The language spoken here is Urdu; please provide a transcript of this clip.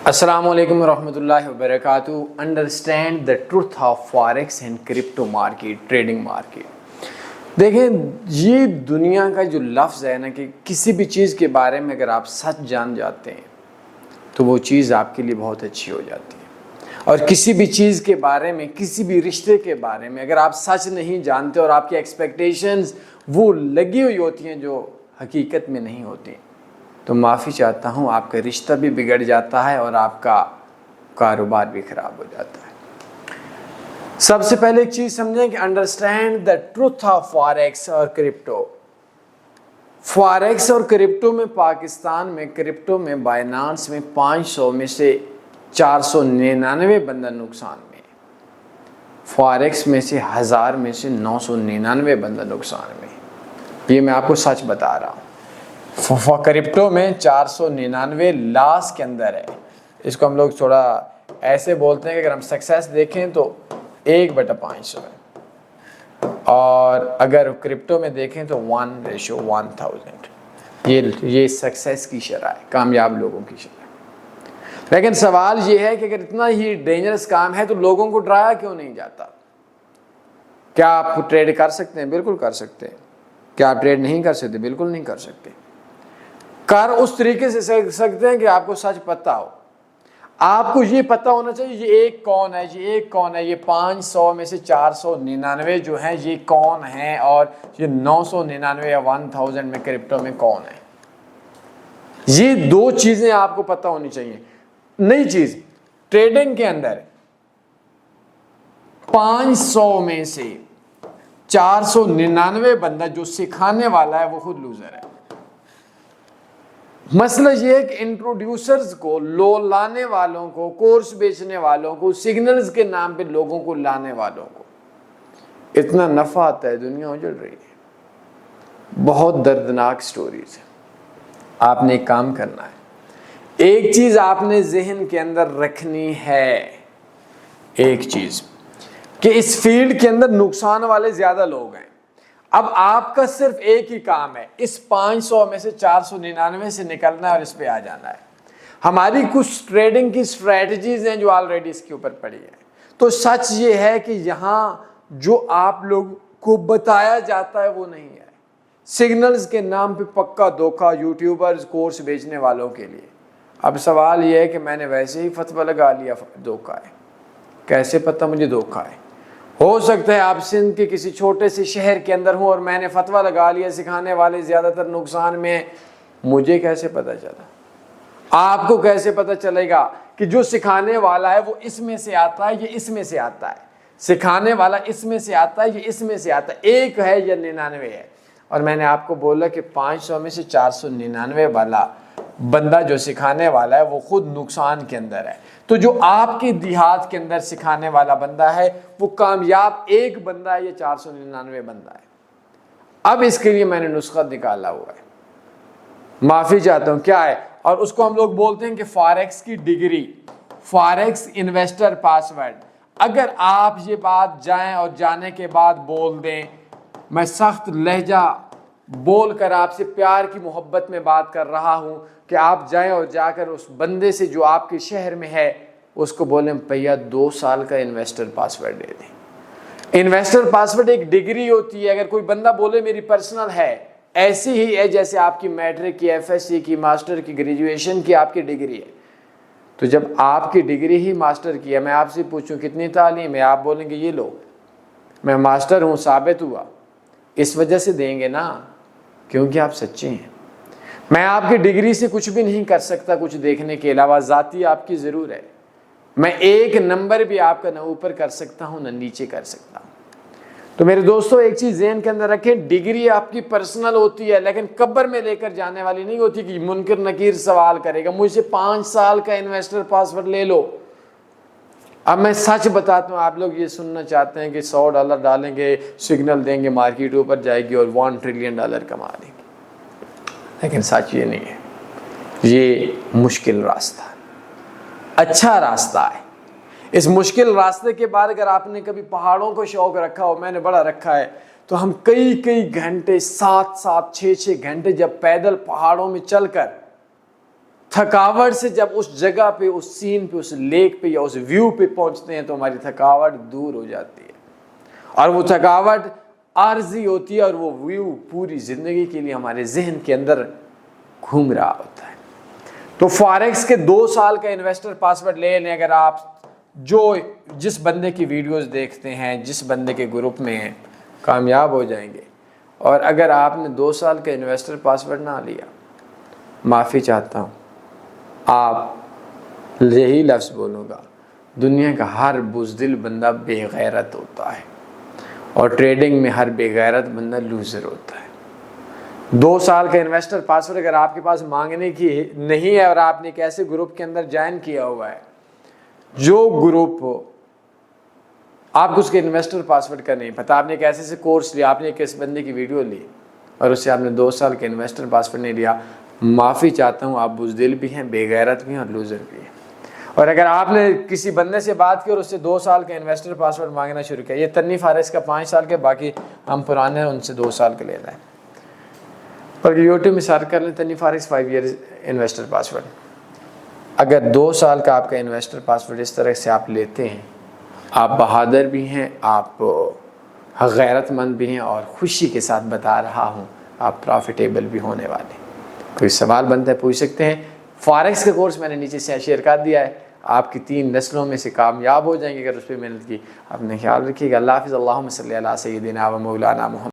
السلام علیکم ورحمۃ اللہ وبرکاتہ. Understand the truth of forex and crypto market, trading market. دیکھیں, یہ دنیا کا جو لفظ ہے نا کہ کسی بھی چیز کے بارے میں اگر آپ سچ جان جاتے ہیں تو وہ چیز آپ کے لیے بہت اچھی ہو جاتی ہے. اور کسی بھی چیز کے بارے میں, کسی بھی رشتے کے بارے میں اگر آپ سچ نہیں جانتے اور آپ کی ایکسپیکٹیشنز وہ لگی ہوئی ہوتی ہیں جو حقیقت میں نہیں ہوتی, تو معافی چاہتا ہوں, آپ کا رشتہ بھی بگڑ جاتا ہے اور آپ کا کاروبار بھی خراب ہو جاتا ہے. سب سے پہلے ایک چیز سمجھیں کہ understand the truth of forex اور کرپٹو. فاریکس اور کرپٹو میں, پاکستان میں کرپٹو میں بائنانس میں 500 میں سے 499 بندہ نقصان میں, فاریکس میں سے 1000 میں سے 999 بندہ نقصان میں. یہ میں آپ کو سچ بتا رہا ہوں. کرپٹو میں 499 لاس کے اندر ہے. اس کو ہم لوگ تھوڑا ایسے بولتے ہیں کہ اگر ہم سکسیس دیکھیں تو 1/500 ہے, اور اگر کرپٹو میں دیکھیں تو 1:1000. یہ سکسیس کی شرح ہے, کامیاب لوگوں کی شرح. لیکن سوال یہ ہے کہ اگر اتنا ہی ڈینجرس کام ہے تو لوگوں کو ڈرایا کیوں نہیں جاتا؟ کیا آپ ٹریڈ کر سکتے ہیں؟ بالکل کر سکتے ہیں. کیا آپ ٹریڈ نہیں کر سکتے؟ بالکل نہیں کر سکتے. کر اس طریقے سے سکتے ہیں کہ آپ کو سچ پتہ ہو. آپ کو یہ پتہ ہونا چاہیے یہ ایک کون ہے, یہ 500 میں سے 499 جو ہیں یہ کون ہیں, اور یہ 999 یا 1000 میں کرپٹو میں کون ہے. یہ دو چیزیں آپ کو پتہ ہونی چاہیے. نئی چیز ٹریڈنگ کے اندر 500 میں سے 499 بندہ جو سکھانے والا ہے وہ خود لوزر ہے. مسئلہ یہ ہے کہ انٹروڈیوسرز کو, لو لانے والوں کو, کورس بیچنے والوں کو, سگنلز کے نام پہ لوگوں کو لانے والوں کو اتنا نفع آتا ہے, دنیا اجڑ رہی ہے. بہت دردناک سٹوریز ہیں. آپ نے ایک کام کرنا ہے, ایک چیز آپ نے ذہن کے اندر رکھنی ہے, ایک چیز کہ اس فیلڈ کے اندر نقصان والے زیادہ لوگ ہیں. اب آپ کا صرف ایک ہی کام ہے, اس 500 میں سے 499 سے نکلنا ہے اور اس پہ آ جانا ہے. ہماری کچھ ٹریڈنگ کی سٹریٹجیز ہیں جو آلریڈی اس کے اوپر پڑی ہیں. تو سچ یہ ہے کہ یہاں جو آپ لوگ کو بتایا جاتا ہے وہ نہیں ہے. سگنلز کے نام پہ پکا دھوکا یوٹیوبرز, کورس بیچنے والوں کے لیے. اب سوال یہ ہے کہ میں نے ویسے ہی فتویٰ لگا لیا دھوکا ہے, کیسے پتہ مجھے دھوکا ہے؟ ہو سکتا ہے آپ سندھ کے کسی چھوٹے سے شہر کے اندر ہوں اور میں نے فتویٰ لگا لیا سکھانے والے زیادہ تر نقصان میں. مجھے کیسے پتہ چلا؟ آپ کو کیسے پتہ چلے گا کہ جو سکھانے والا ہے وہ اس میں سے آتا ہے, یہ اس میں سے آتا ہے؟ سکھانے والا اس میں سے آتا ہے, یہ اس میں سے آتا ہے. ایک ہے یا 99 ہے. اور میں نے آپ کو بولا کہ 500 میں سے 499 والا بندہ جو سکھانے والا ہے وہ خود نقصان کے اندر ہے. تو جو آپ کے دیہات کے اندر سکھانے والا بندہ ہے وہ کامیاب ایک بندہ ہے یا 499 بندہ ہے؟ اب اس کے لیے میں نے نسخہ نکالا ہوا ہے, معافی چاہتا ہوں. کیا ہے؟ اور اس کو ہم لوگ بولتے ہیں کہ فاریکس کی ڈگری, فاریکس انویسٹر پاسورڈ. اگر آپ یہ بات جائیں اور جانے کے بعد بول دیں, میں سخت لہجہ بول کر آپ سے پیار کی محبت میں بات کر رہا ہوں کہ آپ جائیں اور جا کر اس بندے سے جو آپ کے شہر میں ہے اس کو بولیں بھیا 2 سال کا انویسٹر پاسورڈ دے دیں. انویسٹر پاسورڈ ایک ڈگری ہوتی ہے. اگر کوئی بندہ بولے میری پرسنل ہے, ایسی ہی ہے جیسے آپ کی میٹرک کی, ایف ایس سی کی, ماسٹر کی, گریجویشن کی آپ کی ڈگری ہے. تو جب آپ کی ڈگری ہی ماسٹر کی ہے, میں آپ سے پوچھوں کتنی تعلیم ہے, آپ بولیں گے یہ لو میں ماسٹر ہوں, ثابت ہوا. اس وجہ سے دیں گے نا کیونکہ آپ سچے ہیں. میں آپ کی ڈگری سے کچھ بھی نہیں کر سکتا کچھ دیکھنے کے علاوہ, ذاتی آپ کی ضرور ہے. میں ایک نمبر بھی آپ کا نہ اوپر کر سکتا ہوں نہ نیچے کر سکتا ہوں. تو میرے دوستو ایک چیز ذہن کے اندر رکھیں, ڈگری آپ کی پرسنل ہوتی ہے لیکن قبر میں لے کر جانے والی نہیں ہوتی کہ منکر نکیر سوال کرے گا مجھ سے 5 سال کا انویسٹر پاسورڈ لے لو. اب میں سچ بتاتا ہوں, آپ لوگ یہ سننا چاہتے ہیں کہ $100 ڈالیں گے, سگنل دیں گے, مارکیٹ اوپر جائے گی اور $1 ٹریلین کما لیں گے. لیکن سچ یہ نہیں ہے. یہ مشکل راستہ ہے, اچھا راستہ ہے. اس مشکل راستے کے بعد اگر آپ نے کبھی پہاڑوں کو شوق رکھا ہو, میں نے بڑا رکھا ہے, تو ہم کئی گھنٹے 7 6 گھنٹے جب پیدل پہاڑوں میں چل کر تھکاوٹ سے جب اس جگہ پہ، اس سین پہ، اس لیک پہ یا اس ویو پہ پہنچتے ہیں تو ہماری تھکاوٹ دور ہو جاتی ہے، اور وہ تھکاوٹ عارضی ہوتی ہے، اور وہ ویو پوری زندگی کے لیے ہمارے ذہن کے اندر گھوم رہا ہوتا ہے۔ تو فاریکس کے 2 سال کا انویسٹر پاسورڈ لے لیں۔ اگر آپ جس بندے کی ویڈیوز دیکھتے ہیں، جس بندے کے گروپ میں ہیں، کامیاب ہو جائیں گے۔ اور اگر آپ نے 2 سال کا انویسٹر پاسورڈ نہ لیا، معافی چاہتا ہوں، آپ یہی لفظ بولوں گا، دنیا کا ہر بزدل بندہ بے غیرت ہوتا ہے، اور ٹریڈنگ میں ہر بے غیرت بندہ لوزر ہوتا ہے۔ 2 سال کا انویسٹر پاسورڈ اگر آپ کے پاس مانگنے کی نہیں ہے، اور آپ نے ایک ایسے گروپ کے اندر جوائن کیا ہوا ہے جو گروپ آپ کو اس کے انویسٹر پاسورڈ کا نہیں پتہ، آپ نے ایک ایسے سے کورس لیا، آپ نے ایک اس بندے کی ویڈیو لی اور اس سے آپ نے 2 سال کا انویسٹر پاسورڈ نہیں لیا، معافی چاہتا ہوں، آپ بزدل بھی ہیں، بے غیرت بھی ہیں، اور لوزر بھی ہیں۔ اور اگر آپ نے کسی بندے سے بات کی اور اس سے 2 سال کا انویسٹر پاسورڈ مانگنا شروع کیا، یہ تنی فارس کا 5 سال کے، باقی ہم پرانے ہیں، ان سے 2 سال کا لینا ہے، اور یوٹیوب میں سارٹ کر لیں تنی فارس 5 ایئرز انویسٹر پاسورڈ۔ اگر 2 سال کا آپ کا انویسٹر پاسورڈ اس طرح سے آپ لیتے ہیں، آپ بہادر بھی ہیں، آپ غیرت مند بھی ہیں، اور خوشی کے ساتھ بتا رہا ہوں آپ پروفیٹیبل بھی ہونے والے ہیں۔ کوئی سوال بنتا ہے پوچھ سکتے ہیں۔ فاریکس کا کورس میں نے نیچے سے شیئر کر دیا ہے، آپ کی 3 نسلوں میں سے کامیاب ہو جائیں گے اگر اس پہ محنت کی۔ اپنے خیال رکھیے گا۔ اللہ حافظ۔ اللہم صلی علی سیدنا و مولانا محمد۔